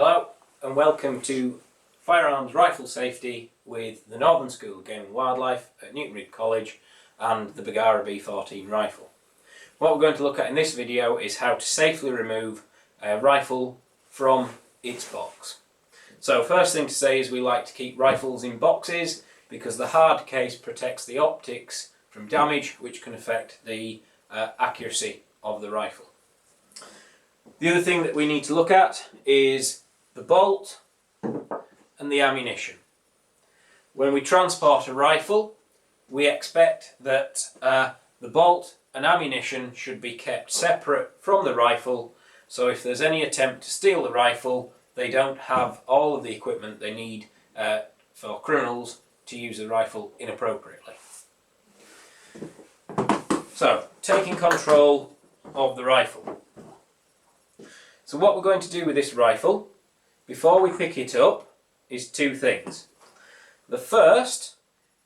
Hello and welcome to Firearms Rifle Safety with the Northern School of Game and Wildlife at Newtonmead College and the Bagara B14 rifle. What we're going to look at in this video is how to safely remove a rifle from its box. So first thing to say is we like to keep rifles in boxes because the hard case protects the optics from damage which can affect the accuracy of the rifle. The other thing that we need to look at is the bolt and the ammunition. When we transport a rifle, we expect that the bolt and ammunition should be kept separate from the rifle, so if there's any attempt to steal the rifle, they don't have all of the equipment they need for criminals to use the rifle inappropriately. So, taking control of the rifle. So what we're going to do with this rifle, before we pick it up, is two things. The first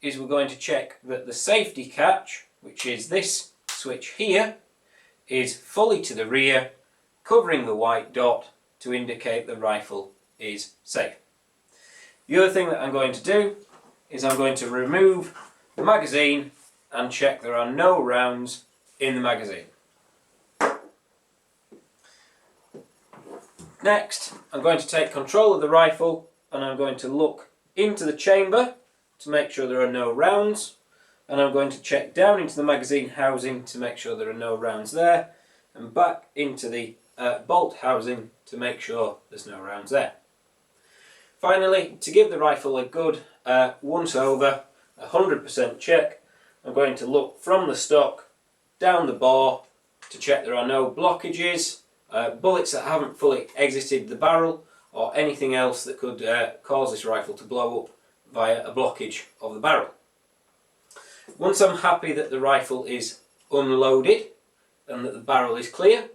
is we're going to check that the safety catch, which is this switch here, is fully to the rear, covering the white dot to indicate the rifle is safe. The other thing that I'm going to do is I'm going to remove the magazine and check there are no rounds in the magazine. Next, I'm going to take control of the rifle and I'm going to look into the chamber to make sure there are no rounds, and I'm going to check down into the magazine housing to make sure there are no rounds there, and back into the bolt housing to make sure there's no rounds there. Finally, to give the rifle a good once over 100% check, I'm going to look from the stock down the bore to check there are no blockages, bullets that haven't fully exited the barrel, or anything else that could cause this rifle to blow up via a blockage of the barrel. Once I'm happy that the rifle is unloaded and that the barrel is clear,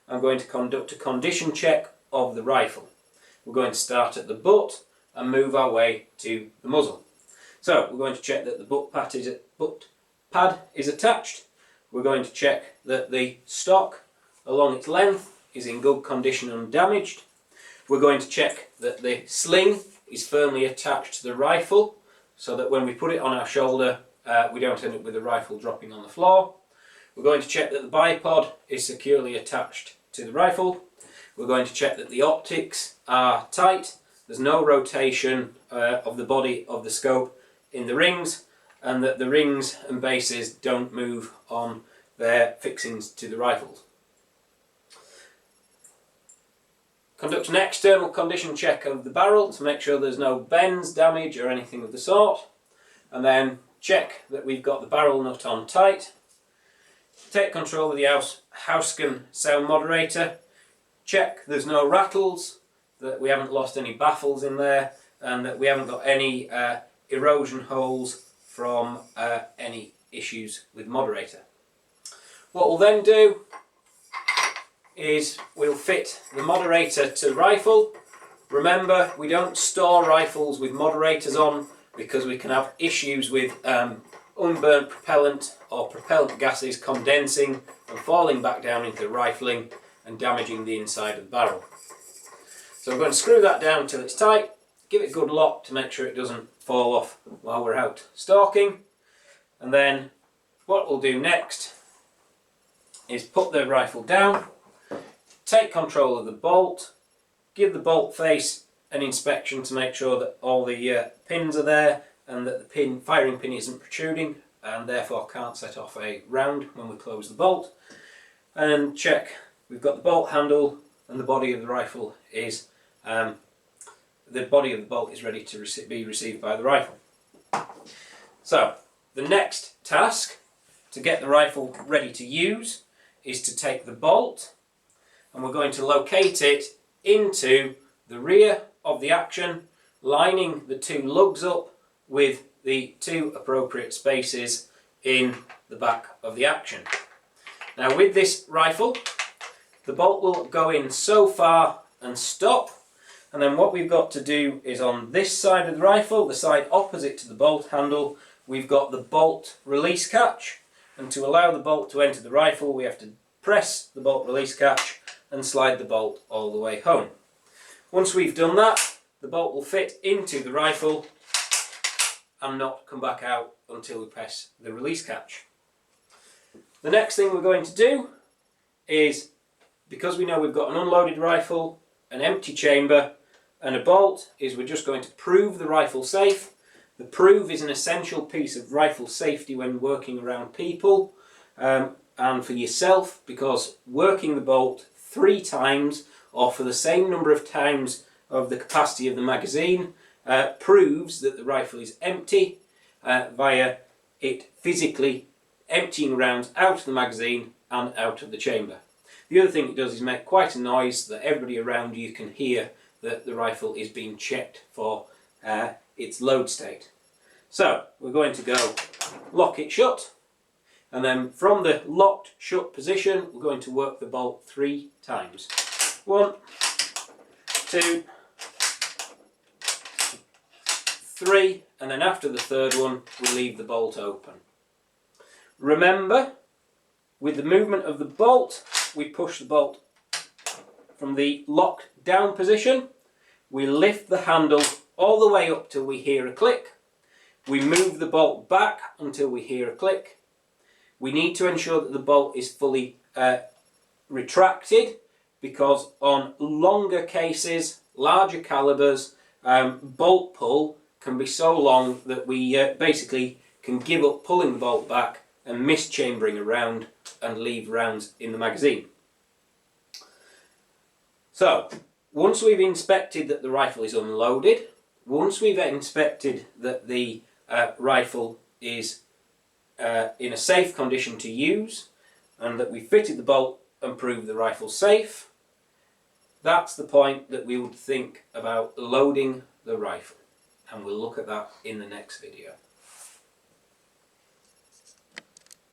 I'm going to conduct a condition check of the rifle. We're going to start at the butt and move our way to the muzzle. So we're going to check that the butt pad is attached. We're going to check that the stock along its length is in good condition and undamaged. We're going to check that the sling is firmly attached to the rifle so that when we put it on our shoulder we don't end up with the rifle dropping on the floor. We're going to check that the bipod is securely attached to the rifle. We're going to check that the optics are tight, there's no rotation of the body of the scope in the rings, and that the rings and bases don't move on their fixings to the rifles. Conduct an external condition check of the barrel to make sure there's no bends, damage or anything of the sort, and then check that we've got the barrel nut on tight. Take control of the Housecan sound moderator, check there's no rattles, that we haven't lost any baffles in there, and that we haven't got any erosion holes from any issues with moderator. What we'll then do is we'll fit the moderator to the rifle. Remember, we don't store rifles with moderators on because we can have issues with unburnt propellant or propellant gases condensing and falling back down into the rifling and damaging the inside of the barrel. So we're going to screw that down till it's tight, give it a good lock to make sure it doesn't fall off while we're out stalking, and then what we'll do next is put the rifle down, take control of the bolt, give the bolt face an inspection to make sure that all the pins are there and that the firing pin isn't protruding and therefore can't set off a round when we close the bolt, and check we've got the bolt handle and the body of the rifle is the body of the bolt is ready to be received by the rifle. So the next task to get the rifle ready to use is to take the bolt, and we're going to locate it into the rear of the action, lining the two lugs up with the two appropriate spaces in the back of the action. Now with this rifle, the bolt will go in so far and stop, and then what we've got to do is on this side of the rifle, the side opposite to the bolt handle, we've got the bolt release catch, and to allow the bolt to enter the rifle we have to press the bolt release catch and slide the bolt all the way home. Once we've done that, the bolt will fit into the rifle and not come back out until we press the release catch. The next thing we're going to do is, because we know we've got an unloaded rifle, an empty chamber and a bolt, is we're just going to prove the rifle safe. The prove is an essential piece of rifle safety when working around people and for yourself, because working the bolt 3 times or for the same number of times of the capacity of the magazine proves that the rifle is empty via it physically emptying rounds out of the magazine and out of the chamber. The other thing it does is make quite a noise so that everybody around you can hear that the rifle is being checked for its load state. So we're going to go lock it shut, and then from the locked shut position we're going to work the bolt 3 times. 1, 2, 3, and then after the third one we leave the bolt open. Remember, with the movement of the bolt, we push the bolt from the locked down position, we lift the handle all the way up till we hear a click, we move the bolt back until we hear a click. We need to ensure that the bolt is fully retracted, because on longer cases, larger calibers, bolt pull can be so long that we basically can give up pulling the bolt back and miss chambering a round and leave rounds in the magazine. So, once we've inspected that the rifle is unloaded, once we've inspected that the rifle is in a safe condition to use, and that we fitted the bolt and proved the rifle safe, that's the point that we would think about loading the rifle, and we'll look at that in the next video.